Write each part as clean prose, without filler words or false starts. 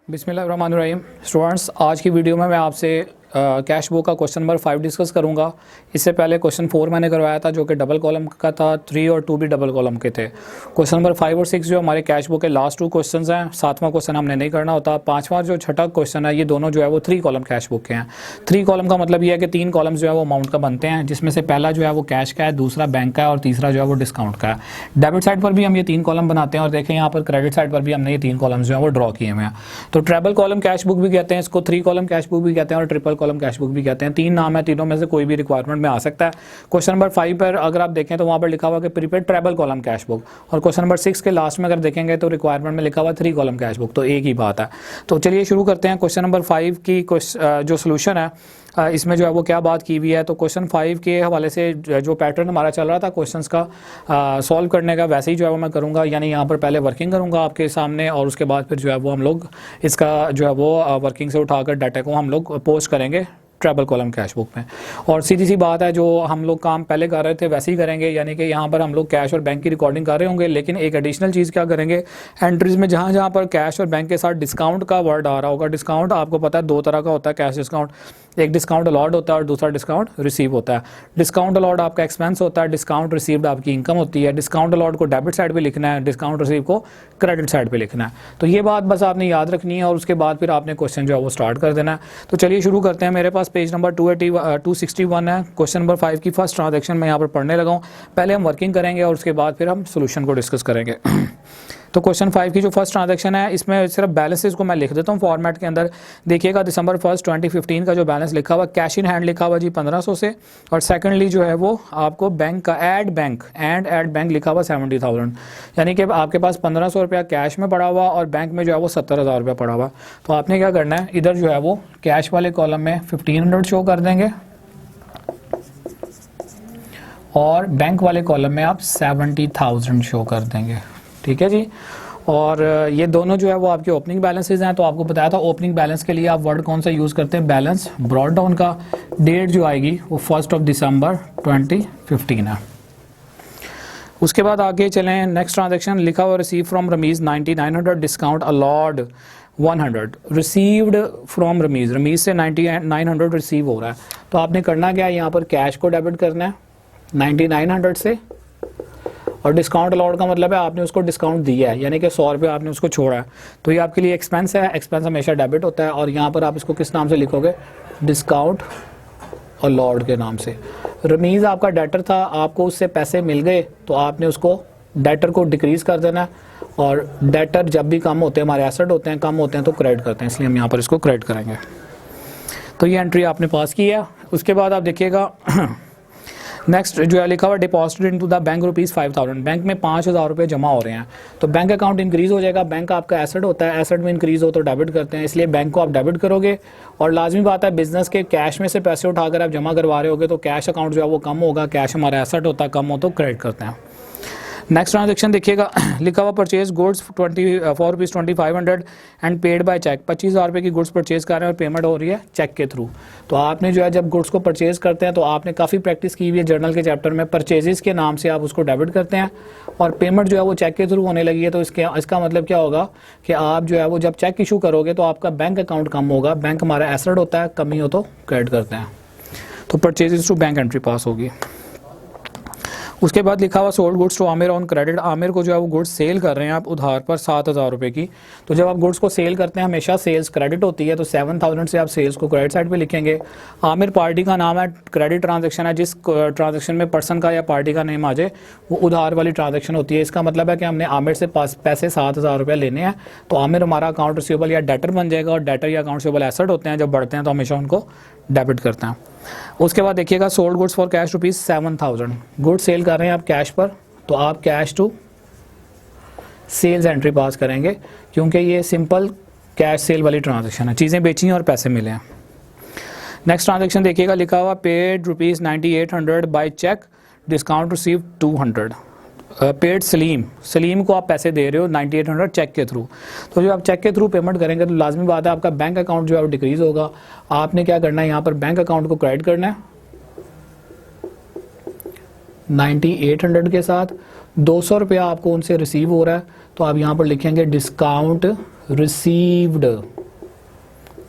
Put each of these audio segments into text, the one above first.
बिस्मिल्लाहिर्रहमानिर्रहीम। स्टूडेंट्स, आज की वीडियो में मैं आपसे कैश बुक का क्वेश्चन नंबर 5 डिस्कस करूंगा। इससे पहले क्वेश्चन 4 मैंने करवाया था जो कि डबल कॉलम का था, 3 और 2 भी डबल कॉलम के थे। क्वेश्चन नंबर 5 और 6 जो हमारे कैश बुक के लास्ट 2 क्वेश्चंस हैं। 7वां क्वेश्चन हमने नहीं करना होता। 5वां जो छठा क्वेश्चन है ये दोनों जो है वो 3 कॉलम कैश बुक के हैं। 3 कॉलम का मतलब ये है कि 3 कॉलम्स जो है वो अमाउंट का बनते हैं, जिसमें से पहला जो है वो कैश का है, दूसरा बैंक का है और तीसरा जो है वो डिस्काउंट का है। डेबिट साइड पर भी हम ये 3 कॉलम बनाते हैं और देखें यहाँ पर क्रेडिट साइड पर भी हमने ये 3 कॉलम्स जो है वो ड्रॉ किए हुए हैं। तो ट्रिपल कॉलम कैश बुक भी कहते हैं इसको, 3 कॉलम कैश बुक भी कहते हैं और ट्रिपल कॉलम कैश बुक भी कहते हैं। 3 नाम है, तीनों में से कोई भी रिक्वायरमेंट में आ सकता है। क्वेश्चन नंबर 5 पर अगर आप देखें तो वहाँ पर लिखा हुआ कि prepaid triple column cash book, और क्वेश्चन नंबर 6 के लास्ट में अगर देखेंगे तो रिक्वायरमेंट में लिखा हुआ 3 कॉलम कैश बुक। तो एक ही बात है। तो चलिए शुरू करते हैं। क्वेश्चन नंबर 5 की जो सोल्यूशन है इसमें जो है वो क्या बात की हुई है। तो क्वेश्चन 5 के हवाले से जो पैटर्न हमारा चल रहा था क्वेश्चंस का सॉल्व करने का, वैसे ही जो है वो मैं करूँगा। यानी यहाँ पर पहले वर्किंग करूँगा आपके सामने और उसके बाद फिर जो है वो हम लोग इसका जो है वो वर्किंग से उठाकर डाटा को हम लोग पोस्ट करेंगे ट्रिपल कॉलम कैश बुक में। और सीधी सी बात है, जो हम लोग काम पहले कर रहे थे वैसे ही करेंगे। यानी कि यहाँ पर हम लोग कैश और बैंक की रिकॉर्डिंग कर रहे होंगे, लेकिन एक एडिशनल चीज़ क्या करेंगे, एंट्रीज में जहाँ जहाँ पर कैश और बैंक के साथ डिस्काउंट का वर्ड आ रहा होगा। डिस्काउंट आपको पता है 2 तरह का होता है कैश डिस्काउंट। एक डिस्काउंट अलॉट होता है और दूसरा डिस्काउंट रिसीव होता है। डिस्काउंट अलॉट आपका एक्सपेंस होता है, डिस्काउंट रिसीव्ड आपकी इनकम होती है। डिस्काउंट अलॉट को डेबिट साइड पे लिखना है, डिस्काउंट रिसीव को क्रेडिट साइड पे लिखना है। तो ये बात बस आपने याद रखनी है और उसके बाद फिर आपने क्वेश्चन जो है वो स्टार्ट कर देना है। तो चलिए शुरू करते हैं। मेरे पास पेज नंबर 261 है। क्वेश्चन नंबर 5 की फर्स्ट ट्रांजैक्शन मैं यहाँ पर पढ़ने लगा हूँ। पहले हम वर्किंग करेंगे और उसके बाद फिर हम सोल्यूशन को डिस्कस करेंगे। तो क्वेश्चन 5 की जो फर्स्ट ट्रांजैक्शन है इसमें सिर्फ बैलेंसेस को मैं लिख देता हूँ फॉर्मेट के अंदर। देखिएगा December 1, 2015 का जो बैलेंस लिखा हुआ कैश इन हैंड लिखा हुआ जी 1500 से, और सेकंडली जो है वो आपको बैंक का ऐड बैंक लिखा हुआ 70,000। यानी कि आपके पास 1500 रुपया कैश में पड़ा हुआ और बैंक में जो है वो 70,000 रुपया पड़ा हुआ। तो आपने क्या करना है, इधर जो है वो कैश वाले कॉलम में 1500 शो कर देंगे और बैंक वाले कॉलम में आप 70,000 शो कर देंगे। ठीक है जी। और ये दोनों जो है वो आपके ओपनिंग बैलेंसेज हैं। तो आपको बताया था ओपनिंग बैलेंस के लिए आप वर्ड कौन सा यूज़ करते हैं, बैलेंस। ब्रॉड डाउन का डेट जो आएगी वो 1 दिसंबर 2015 है। उसके बाद आगे चलें। नेक्स्ट ट्रांजैक्शन लिखा हुआ receive from Ramiz 9900, discount allowed 100, received from Ramiz से 9900 रिसीव हो रहा है। तो आपने करना क्या है, यहाँ पर कैश को डेबिट करना है 9900 से, और डिस्काउंट अलाउड का मतलब है आपने उसको डिस्काउंट दिया है, यानी कि 100 रुपये आपने उसको छोड़ा है। तो ये आपके लिए एक्सपेंस है, एक्सपेंस हमेशा डेबिट होता है। और यहाँ पर आप इसको किस नाम से लिखोगे, डिस्काउंट अलाउड के नाम से। रमीज़ आपका डेटर था, आपको उससे पैसे मिल गए तो आपने उसको डेटर को डिक्रीज़ कर देना है। और डेटर जब भी कम होते हैं, हमारे एसेट होते हैं, कम होते हैं तो क्रेडिट करते हैं, इसलिए हम यहाँ पर इसको क्रेडिट करेंगे। तो ये एंट्री आपने पास की है। उसके बाद आप देखिएगा नेक्स्ट जो है लिखा हुआ deposited into the bank ₹5000। Bank में 5000 रुपये जमा हो रहे हैं। तो बैंक अकाउंट इंक्रीज़ हो जाएगा। बैंक आपका एसेट होता है, एसेट में इंक्रीज़ हो तो डेबिट करते हैं, इसलिए बैंक को आप डेबिट करोगे। और लाजमी बात है, बिजनेस के कैश में से पैसे उठाकर आप जमा करवा रहे होगे तो कैश अकाउंट जो है वो कम होगा। कैश हमारा एसेट होता है, कम हो तो क्रेडिट करते हैं। नेक्स्ट ट्रांजैक्शन देखिएगा लिखा हुआ purchase goods for ₹2500 and paid by cheque. 25,000 रुपये की गुड्स परचेज कर रहे हैं और पेमेंट हो रही है चेक के थ्रू। तो आपने जो है जब गुड्स को परचेज करते हैं तो आपने काफ़ी प्रैक्टिस की हुई है जर्नल के चैप्टर में, परचेजेस के नाम से आप उसको डेबिट करते हैं और पेमेंट जो है वो चेक के थ्रू होने लगी है। तो इसका मतलब क्या होगा कि आप जो है वो जब चेक इशू करोगे तो आपका बैंक अकाउंट कम होगा। बैंक हमारा एसेट होता है, कमी हो तो क्रेडिट करते हैं। तो purchases to bank entry pass होगी। उसके बाद लिखा हुआ sold goods to Aamir on credit. Aamir को जो है वो गुड्स सेल कर रहे हैं आप उधार पर 7000 रुपये की। तो जब आप गुड्स को सेल करते हैं हमेशा सेल्स क्रेडिट होती है, तो 7000 से आप सेल्स को क्रेडिट साइड पे लिखेंगे। आमिर पार्टी का नाम है, क्रेडिट ट्रांजैक्शन है। जिस ट्रांजैक्शन में पर्सन का या पार्टी का नेम आ जाए वो उधार वाली ट्रांजैक्शन होती है। इसका मतलब है कि हमने आमिर से पैसे 7000 रुपये लेने हैं, तो आमिर हमारा अकाउंट रिसीवेबल या डेटर बन जाएगा। और डेटर या अकाउंट रिसीवेबल एसेट होते हैं, जब बढ़ते हैं तो हमेशा उनको डेबिट करते हैं। उसके बाद देखिएगा sold goods for cash ₹7000। Goods sale कर रहे हैं आप कैश पर, तो आप cash to sales entry pass करेंगे, क्योंकि ये सिंपल कैश सेल वाली ट्रांजैक्शन है, चीज़ें बेची हैं और पैसे मिले हैं। नेक्स्ट ट्रांजैक्शन देखिएगा लिखा हुआ paid ₹9800 by cheque, discount receive 200। Paid Salim को आप पैसे दे रहे हो 9800 चेक के थ्रू। तो जब आप चेक के थ्रू पेमेंट करेंगे तो लाजमी बात है आपका बैंक अकाउंट जो है वो डिक्रीज़ होगा। आपने क्या करना है, यहाँ पर बैंक अकाउंट को क्रेडिट करना है 9800 के साथ। 200 रुपया आपको उनसे रिसीव हो रहा है, तो आप यहाँ पर लिखेंगे डिस्काउंट रिसीव्ड,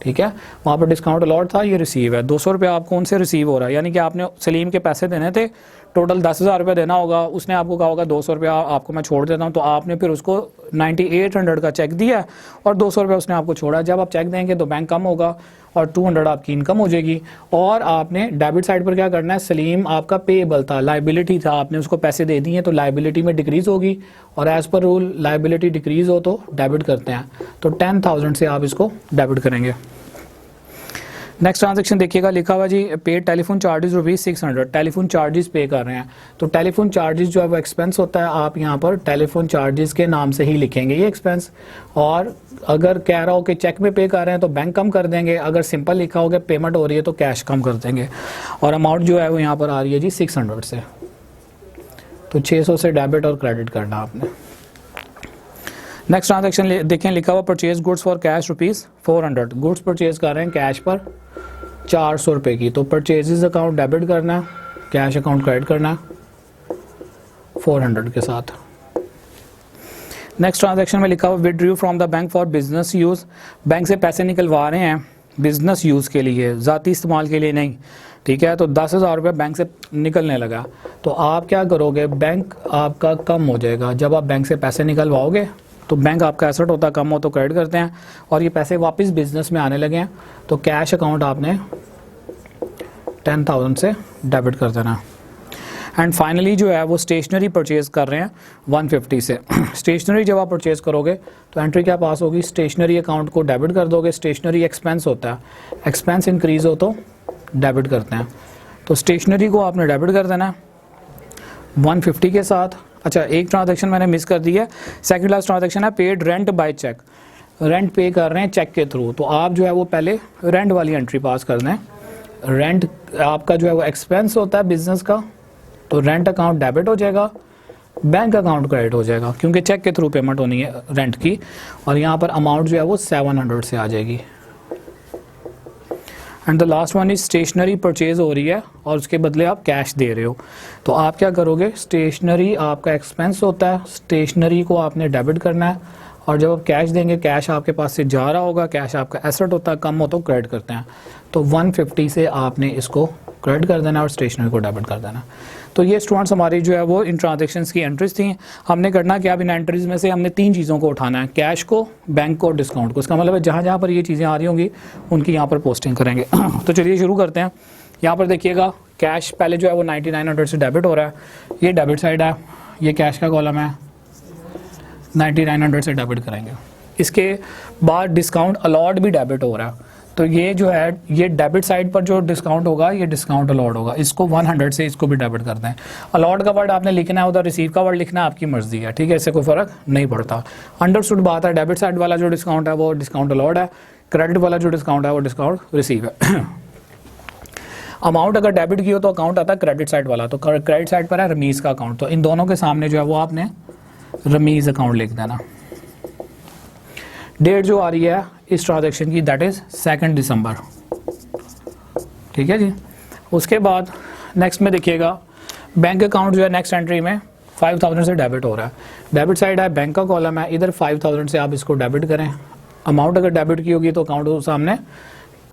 ठीक है, वहाँ पर डिस्काउंट अलॉट था, ये रिसीव है। 200 रुपया आपको उनसे रिसीव हो रहा है, यानी कि आपने सलीम के पैसे देने थे, टोटल 10,000 रुपये देना होगा, उसने आपको कहा होगा 200 रुपया आपको मैं छोड़ देता हूँ, तो आपने फिर उसको 9800 का चेक दिया और 200 रुपया उसने आपको छोड़ा। जब आप चेक देंगे तो बैंक कम होगा और 200 आपकी इनकम हो जाएगी। और आपने डेबिट साइड पर क्या करना है, सलीम आपका पेएबल था, लाइबिलिटी था, आपने उसको पैसे दे दिए तो लाइबिलिटी में डिक्रीज होगी, और as per rule liability decrease हो तो डेबिट करते हैं, तो 10,000 से आप इसको डेबिट करेंगे। नेक्स्ट ट्रांजैक्शन देखिएगा, लिखा हुआ जी paid telephone charges ₹600, telephone charges pay कर रहे हैं, तो टेलीफोन चार्जेस जो है वो एक्सपेंस होता है, आप यहाँ पर टेलीफोन चार्जेस के नाम से ही लिखेंगे ये एक्सपेंस। और अगर कह रहा हो कि चेक में पे कर रहे हैं तो बैंक कम कर देंगे, अगर सिंपल लिखा हो कि पेमेंट हो रही है तो कैश कम कर देंगे। और अमाउंट जो है वो यहाँ पर आ रही है जी 600 से, तो 600 से डेबिट और क्रेडिट करना आपने। नेक्स्ट ट्रांजैक्शन देखें, लिखा हुआ purchase goods for cash ₹400, goods purchase कर रहे हैं कैश पर 400 रुपये की, तो परचेजेस अकाउंट डेबिट करना है, कैश अकाउंट क्रेडिट करना है 400 के साथ। नेक्स्ट ट्रांजैक्शन में लिखा हुआ withdraw from the bank for business use, bank से पैसे निकलवा रहे हैं बिजनेस यूज़ के लिए, ज़ाती इस्तेमाल के लिए नहीं, ठीक है, तो 10,000 रुपये बैंक से निकलने लगा, तो आप क्या करोगे, बैंक आपका कम हो जाएगा। जब आप बैंक से पैसे निकलवाओगे तो बैंक आपका एसेट होता है, कम हो तो क्रेडिट करते हैं, और ये पैसे वापस बिजनेस में आने लगे हैं तो कैश अकाउंट आपने 10,000 से डेबिट कर देना। एंड फाइनली जो है वो स्टेशनरी परचेज़ कर रहे हैं 150 से। स्टेशनरी जब आप परचेज़ करोगे तो एंट्री क्या पास होगी, स्टेशनरी अकाउंट को डेबिट कर दोगे, स्टेशनरी एक्सपेंस होता है, एक्सपेंस इंक्रीज हो तो डेबिट करते हैं, तो स्टेशनरी को आपने डेबिट कर देना 150 के साथ। अच्छा, एक ट्रांजैक्शन मैंने मिस कर दी है, सेकंड लास्ट ट्रांजैक्शन है paid rent by cheque, rent pay कर रहे हैं चेक के थ्रू, तो आप जो है वो पहले रेंट वाली एंट्री पास कर दें। रेंट आपका जो है वो एक्सपेंस होता है बिजनेस का, तो रेंट अकाउंट डेबिट हो जाएगा, बैंक अकाउंट क्रेडिट हो जाएगा, क्योंकि चेक के थ्रू पेमेंट होनी है रेंट की, और यहाँ पर अमाउंट जो है वो 700 से आ जाएगी। And the last one is stationary purchase हो रही है और उसके बदले आप कैश दे रहे हो, तो आप क्या करोगे, स्टेशनरी आपका एक्सपेंस होता है, स्टेशनरी को आपने डेबिट करना है, और जब आप कैश देंगे, कैश आपके पास से जा रहा होगा, कैश आपका एसेट होता है, कम हो तो क्रेडिट करते हैं, तो 150 से आपने इसको क्रेडिट कर देना और स्टेशनरी को डेबिट कर देना। तो ये स्टूडेंट्स हमारी जो है वो इन ट्रांजेक्शन्स की एंट्रीज थी। हमने करना क्या, अब इन एंट्रीज में से हमने 3 चीज़ों को उठाना है, कैश को, बैंक को और डिस्काउंट को। इसका मतलब है जहाँ जहाँ पर ये चीज़ें आ रही होंगी उनकी यहाँ पर पोस्टिंग करेंगे। तो चलिए शुरू करते हैं। यहाँ पर देखिएगा कैश पहले जो है वो 9900 से डेबिट हो रहा है, ये डेबिट साइड है, ये कैश का कॉलम है, 9900 से डेबिट करेंगे। इसके बाद डिस्काउंट अलॉट भी डेबिट हो रहा है, तो ये जो है ये डेबिट साइड पर जो डिस्काउंट होगा ये डिस्काउंट अलॉट होगा, इसको 100 से इसको भी डेबिट कर दें। अलॉट का वर्ड आपने लिखना है, उधर रिसीव का वर्ड लिखना है, आपकी मर्जी है, ठीक है, इससे कोई फ़र्क नहीं पड़ता। अंडरस्टूड बात है, डेबिट साइड वाला जो डिस्काउंट है वो डिस्काउंट अलॉट है, क्रेडिट वाला जो डिस्काउंट है वो डिस्काउंट रिसीव है। अमाउंट अगर डेबिट की हो तो अकाउंट आता है क्रेडिट साइड वाला, तो क्रेडिट साइड पर है रमीज़ का अकाउंट, तो इन दोनों के सामने जो है वो आपने रमीज़ अकाउंट लिख देना। डेट जो आ रही है इस ट्रांजैक्शन की दैट इज़ 2 दिसंबर, ठीक है जी। उसके बाद नेक्स्ट में देखिएगा बैंक अकाउंट जो है नेक्स्ट एंट्री में 5000 से डेबिट हो रहा है, डेबिट साइड है, बैंक का कॉलम है, इधर 5000 से आप इसको डेबिट करें। अमाउंट अगर डेबिट की होगी तो अकाउंट सामने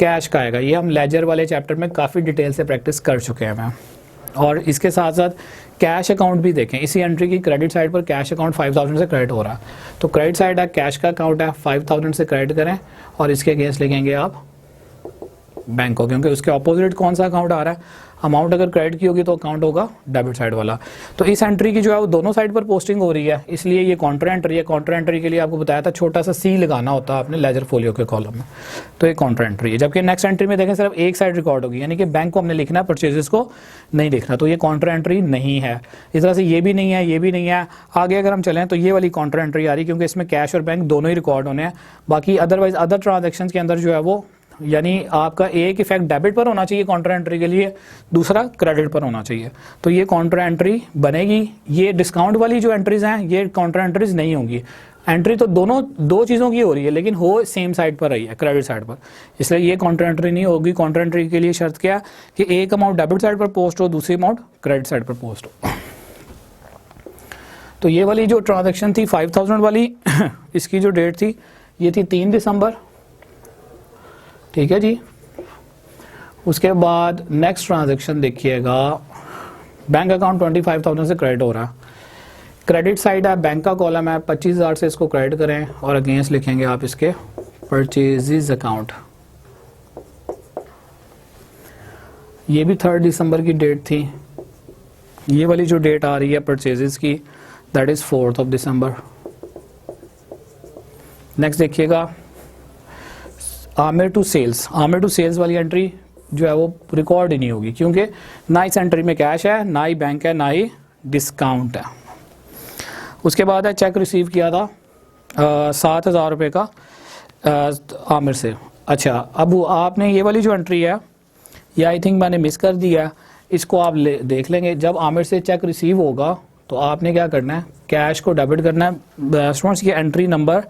कैश का आएगा। ये हम लेजर वाले चैप्टर में काफ़ी डिटेल से प्रैक्टिस कर चुके हैं मैम। और इसके साथ साथ कैश अकाउंट भी देखें, इसी एंट्री की क्रेडिट साइड पर कैश अकाउंट 5000 से क्रेडिट हो रहा है, तो क्रेडिट साइड है, कैश का अकाउंट है, 5000 से क्रेडिट करें और इसके अगेंस्ट लिखेंगे आप बैंक को, क्योंकि उसके ऑपोजिट कौन सा अकाउंट आ रहा है, अमाउंट अगर क्रेडिट की होगी तो अकाउंट होगा डेबिट साइड वाला। तो इस एंट्री की जो है वो दोनों साइड पर पोस्टिंग हो रही है, इसलिए ये काउंटर एंट्री है। काउंटर एंट्री के लिए आपको बताया था छोटा सा सी लगाना होता है आपने लेजर फोलियो के कॉलम में, तो ये काउंटर एंट्री है। जबकि नेक्स्ट एंट्री में देखें सिर्फ एक साइड रिकॉर्ड होगी, यानी कि बैंक को हमने लिखना है, परचेजेस को नहीं लिखना, तो ये काउंटर एंट्री नहीं है। इस तरह से ये भी नहीं है, ये भी नहीं है। आगे अगर हम चलें तो ये वाली काउंटर एंट्री आ रही है, क्योंकि इसमें कैश और बैंक दोनों ही रिकॉर्ड होने हैं। बाकी अदरवाइज अदर ट्रांजेक्शन के अंदर जो है वो यानी आपका एक इफेक्ट डेबिट पर होना चाहिए काउंटर एंट्री के लिए, दूसरा क्रेडिट पर होना चाहिए, तो ये काउंटर एंट्री बनेगी। ये डिस्काउंट वाली जो एंट्रीज हैं ये काउंटर एंट्रीज नहीं होंगी। एंट्री तो दोनों दो चीज़ों की हो रही है, लेकिन हो सेम साइड पर रही है, क्रेडिट साइड पर, इसलिए ये काउंटर एंट्री नहीं होगी। काउंटर एंट्री के लिए शर्त क्या कि एक अमाउंट डेबिट साइड पर पोस्ट हो, दूसरी अमाउंट क्रेडिट साइड पर पोस्ट हो। तो ये वाली जो ट्रांजैक्शन थी 5000 वाली इसकी जो डेट थी ये थी 3 दिसंबर, ठीक है जी। उसके बाद नेक्स्ट ट्रांजैक्शन देखिएगा, बैंक अकाउंट 25,000 से क्रेडिट हो रहा है, क्रेडिट साइड है, बैंक का कॉलम है, 25,000 से इसको क्रेडिट करें और अगेंस्ट लिखेंगे आप इसके परचेजेस अकाउंट। ये भी 3 दिसंबर की डेट थी। ये वाली जो डेट आ रही है परचेजेस की दैट इज 4 दिसंबर। नेक्स्ट देखिएगा Aamir to sales, Aamir to sales वाली एंट्री जो है वो रिकॉर्ड ही नहीं होगी, क्योंकि ना इस एंट्री में कैश है, ना ही बैंक है, ना ही डिस्काउंट है। उसके बाद है चेक रिसीव किया था 7,000 रुपये का आमिर से। अच्छा, अब आपने ये वाली जो एंट्री है ये आई थिंक मैंने मिस कर दिया है, इसको आप देख लेंगे। जब आमिर से चेक रिसीव होगा तो आपने क्या करना है, कैश को डेबिट करना है। स्टूडेंट्स ये एंट्री नंबर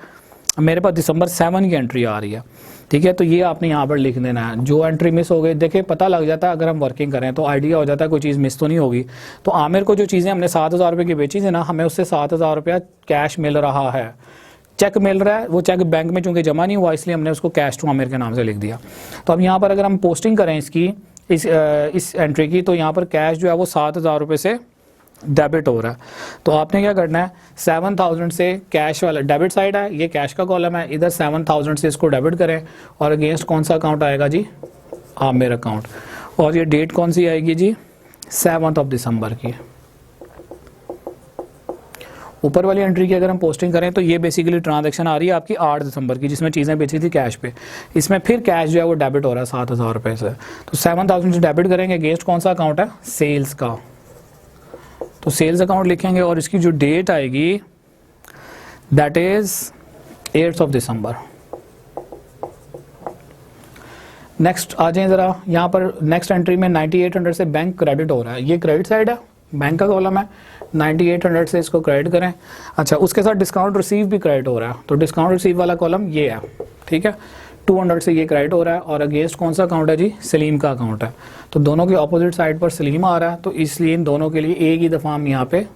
मेरे पास दिसंबर 7 की एंट्री आ रही है, ठीक है, तो ये आपने यहाँ पर लिख देना है। जो एंट्री मिस हो गई, देखिए पता लग जाता है अगर हम वर्किंग करें तो आइडिया हो जाता है कोई चीज़ मिस तो नहीं होगी। तो आमिर को जो चीज़ें हमने 7,000 रुपये की बेची थी ना, हमें उससे 7,000 रुपया कैश मिल रहा है, चेक मिल रहा है। वो चेक बैंक में चूंकि जमा नहीं हुआ इसलिए हमने उसको कैश टू आमिर के नाम से लिख दिया। तो अब यहाँ पर अगर हम पोस्टिंग करें इसकी इस एंट्री की, तो यहाँ पर कैश जो है वो 7,000 रुपये से डेबिट हो रहा है। तो आपने क्या करना है, 7,000 से कैश वाला डेबिट साइड है, ये कैश का कॉलम है, इधर 7,000 से इसको डेबिट करें और अगेंस्ट कौन सा अकाउंट आएगा जी, आमिर अकाउंट। और ये डेट कौन सी आएगी जी, 7 दिसंबर की। ऊपर वाली एंट्री की अगर हम पोस्टिंग करें तो ये बेसिकली ट्रांजैक्शन आ रही है आपकी 8 दिसंबर की, जिसमें चीज़ें बेची थी कैश पे। इसमें फिर कैश जो है वो डेबिट हो रहा है 7,000 रुपये से। तो 7,000 से डेबिट करेंगे, अगेंस्ट कौन सा अकाउंट है, सेल्स का। तो सेल्स अकाउंट लिखेंगे और इसकी जो डेट आएगी दैट इज 8 दिसंबर। नेक्स्ट आ जाए ज़रा, यहाँ पर नेक्स्ट एंट्री में 9800 से बैंक क्रेडिट हो रहा है, ये क्रेडिट साइड है, बैंक का कॉलम है, 9800 से इसको क्रेडिट करें। अच्छा, उसके साथ डिस्काउंट रिसीव भी क्रेडिट हो रहा है, तो डिस्काउंट रिसीव वाला कॉलम ये है, ठीक है, 200 से ये क्रेडिट हो रहा है और अगेंस्ट कौन सा अकाउंट है जी, सलीम का अकाउंट है। तो दोनों के ऑपोजिट साइड पर सलीम आ रहा है, तो इसलिए इन दोनों के लिए एक ही दफ़ा हम यहाँ पे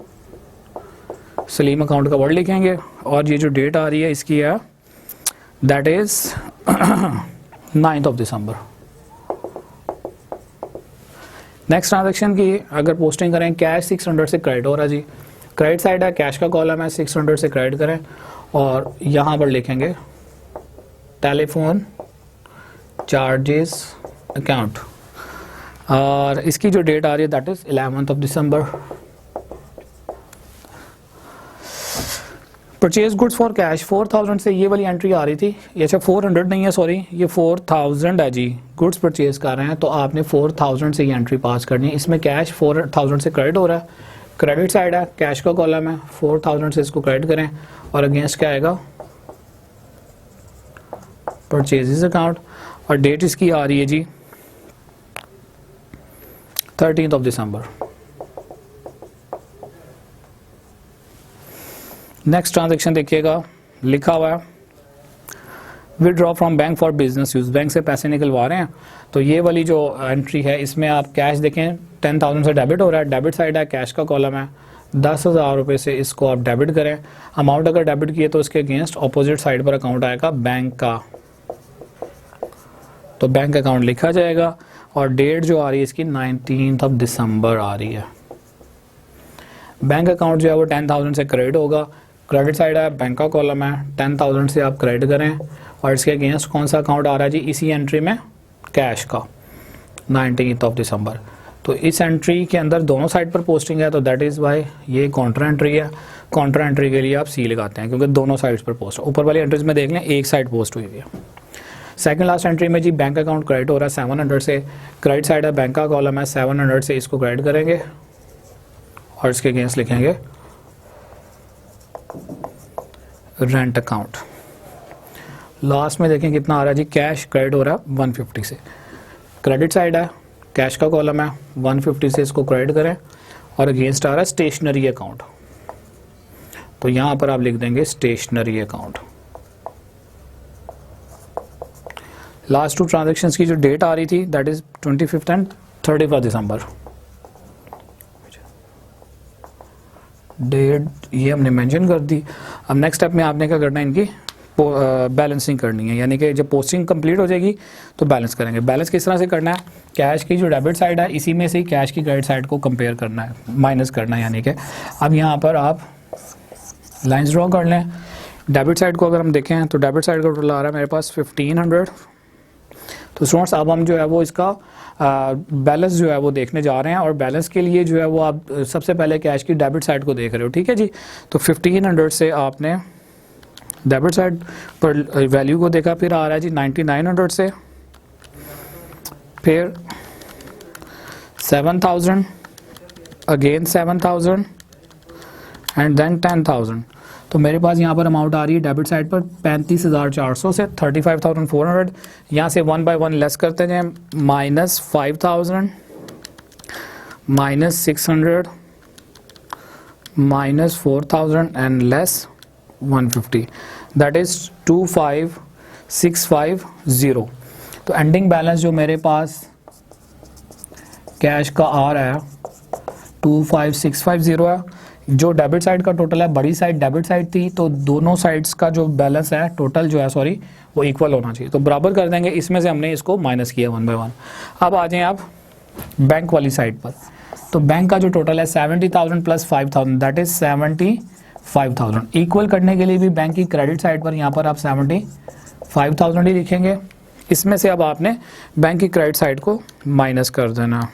सलीम अकाउंट का वर्ड लिखेंगे। और ये जो डेट आ रही है इसकी है that is 9 December. Next transaction की अगर पोस्टिंग करें, कैश 600 से क्रेडिट हो रहा है जी, क्रेडिट साइड है, कैश का कॉलम है, 600 से क्रेडिट करें और यहाँ पर लिखेंगे टेलीफोन चार्जेस अकाउंट। और इसकी जो डेट आ रही है that is 11 December. Purchase goods for cash 4,000 से ये वाली एंट्री आ रही थी, ये अच्छा 400 नहीं है, सॉरी ये 4,000 है जी, गुड्स परचेज कर रहे हैं तो आपने 4,000 से ये एंट्री पास करनी है। इसमें कैश 4,000 से क्रेडिट हो रहा है, क्रेडिट साइड है, कैश का कॉलम है, 4,000 से इसको क्रेडिट करें और अगेंस्ट क्या आएगा, परचेजेस अकाउंट। और डेट इसकी आ रही है जी 13 दिसंबर। नेक्स्ट ट्रांजैक्शन देखिएगा, लिखा हुआ है withdraw from bank for business use, bank से पैसे निकलवा रहे हैं। तो ये वाली जो एंट्री है इसमें आप कैश देखें 10,000 से डेबिट हो रहा है, डेबिट साइड है, कैश का कॉलम है, 10,000 रुपये से इसको आप डेबिट करें। अमाउंट अगर डेबिट किए तो इसके अगेंस्ट ऑपोजिट साइड पर अकाउंट आएगा बैंक का, तो बैंक अकाउंट लिखा जाएगा। और डेट जो आ रही है इसकी 19 दिसंबर आ रही है। बैंक अकाउंट जो है वो 10,000 से क्रेडिट होगा, क्रेडिट साइड है, बैंक का कॉलम है, 10,000 से आप क्रेडिट करें और इसके अगेंस्ट कौन सा अकाउंट आ रहा है जी, इसी एंट्री में कैश का 19 दिसंबर। तो इस एंट्री के अंदर दोनों साइड पर पोस्टिंग है, तो दैट इज़ वाई ये काउंटर एंट्री है। काउंटर एंट्री के लिए आप सी लगाते हैं क्योंकि दोनों साइड्स पर पोस्ट, ऊपर वाली एंट्रीज में देख लें एक साइड पोस्ट हुई है। सेकंड लास्ट एंट्री में जी बैंक अकाउंट क्रेडिट हो रहा है 700 से, क्रेडिट साइड है, बैंक का कॉलम है, 700 से इसको क्रेडिट करेंगे और इसके अगेंस्ट लिखेंगे रेंट अकाउंट। लास्ट में देखें कितना आ रहा है जी, कैश क्रेडिट हो रहा है 150 से, क्रेडिट साइड है, कैश का कॉलम है, 150 से इसको क्रेडिट करें और अगेंस्ट आ रहा है स्टेशनरी अकाउंट, तो यहाँ पर आप लिख देंगे स्टेशनरी अकाउंट। लास्ट 2 ट्रांजेक्शन्स की जो डेट आ रही थी that is 25 and 31 December. Date ये हमने मेंशन कर दी। अब नेक्स्ट स्टेप में आपने क्या करना है, इनकी बैलेंसिंग करनी है, यानी कि जब पोस्टिंग कंप्लीट हो जाएगी तो बैलेंस करेंगे। बैलेंस किस तरह से करना है, कैश की जो डेबिट साइड है इसी में से कैश की क्रेडिट साइड को कंपेयर करना है, माइनस करना है। यानी कि अब यहाँ पर आप लाइंस ड्रॉ कर लें। डेबिट साइड को अगर हम देखें तो डेबिट साइड का टोटल आ रहा है मेरे पास 1500। तो स्टूडेंट्स अब हम जो है वो इसका बैलेंस जो है वो देखने जा रहे हैं, और बैलेंस के लिए जो है वो आप सबसे पहले कैश की डेबिट साइड को देख रहे हो, ठीक है जी। तो 1500 से आपने डेबिट साइड पर वैल्यू को देखा, फिर आ रहा है जी 9900 से, फिर 7000, अगेन 7000 एंड देन 10000। तो मेरे पास यहाँ पर अमाउंट आ रही है डेबिट साइड पर 35,400 से 35,400। यहाँ से 1 बाय 1 लेस करते जाएं, -5000, -600, -4000 एंड लेस 150, दैट इज़ 25650। तो एंडिंग बैलेंस जो मेरे पास कैश का आ रहा है 25650 है। जो डेबिट साइड का टोटल है, बड़ी साइड डेबिट साइड थी, तो दोनों साइड्स का जो बैलेंस है टोटल जो है सॉरी वो इक्वल होना चाहिए। तो बराबर कर देंगे, इसमें से हमने इसको माइनस किया 1 बाय 1। अब आ जाएं आप बैंक वाली साइड पर। तो बैंक का जो टोटल है 70,000 प्लस 5,000 दैट इज 75,000। इक्वल करने के लिए भी बैंक की क्रेडिट साइड पर यहाँ पर आप 75,000 ही लिखेंगे। इसमें से अब आपने बैंक की क्रेडिट साइड को माइनस कर देना।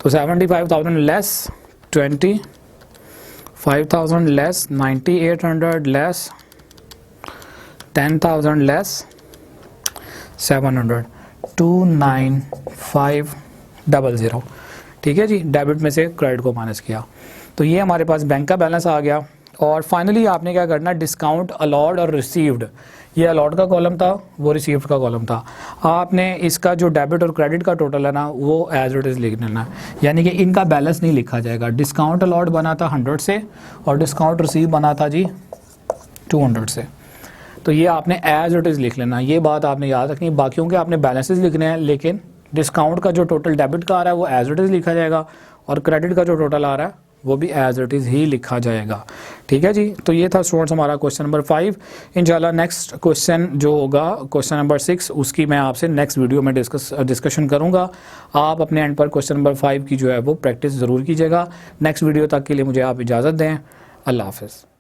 तो 75,000 लेस 25,000 लेस 9,800 लेस 10,000 लेस 700, 29500। ठीक है जी, डेबिट में से क्रेडिट को माइनस किया। तो ये हमारे पास बैंक का बैलेंस आ गया। और फाइनली आपने क्या करना, डिस्काउंट अलॉट और रिसीव्ड, ये अलॉट का कॉलम था, वो रिसीव्ड का कॉलम था। आपने इसका जो डेबिट और क्रेडिट का टोटल है ना वो एज इट इज़ लिख लेना, यानी कि इनका बैलेंस नहीं लिखा जाएगा। डिस्काउंट अलॉट बना था 100 से और डिस्काउंट रिसीव बना था जी 200 से। तो ये आपने एज इट इज़ लिख लेना, ये बात आपने याद रखनी। बाकियों के आपने बैलेंसेस लिखने हैं, लेकिन डिस्काउंट का जो टोटल डेबिट का आ रहा है वो एज इट इज़ लिखा जाएगा, और क्रेडिट का जो टोटल आ रहा है वो भी एज इट इज़ ही लिखा जाएगा। ठीक है जी, तो ये था स्टूडेंट्स हमारा क्वेश्चन नंबर 5। इंशाल्लाह नेक्स्ट क्वेश्चन जो होगा क्वेश्चन नंबर 6, उसकी मैं आपसे नेक्स्ट वीडियो में डिस्कशन करूंगा। आप अपने एंड पर क्वेश्चन नंबर 5 की जो है वो प्रैक्टिस ज़रूर कीजिएगा। नेक्स्ट वीडियो तक के लिए मुझे आप इजाज़त दें। अल्लाह हाफ़िज़।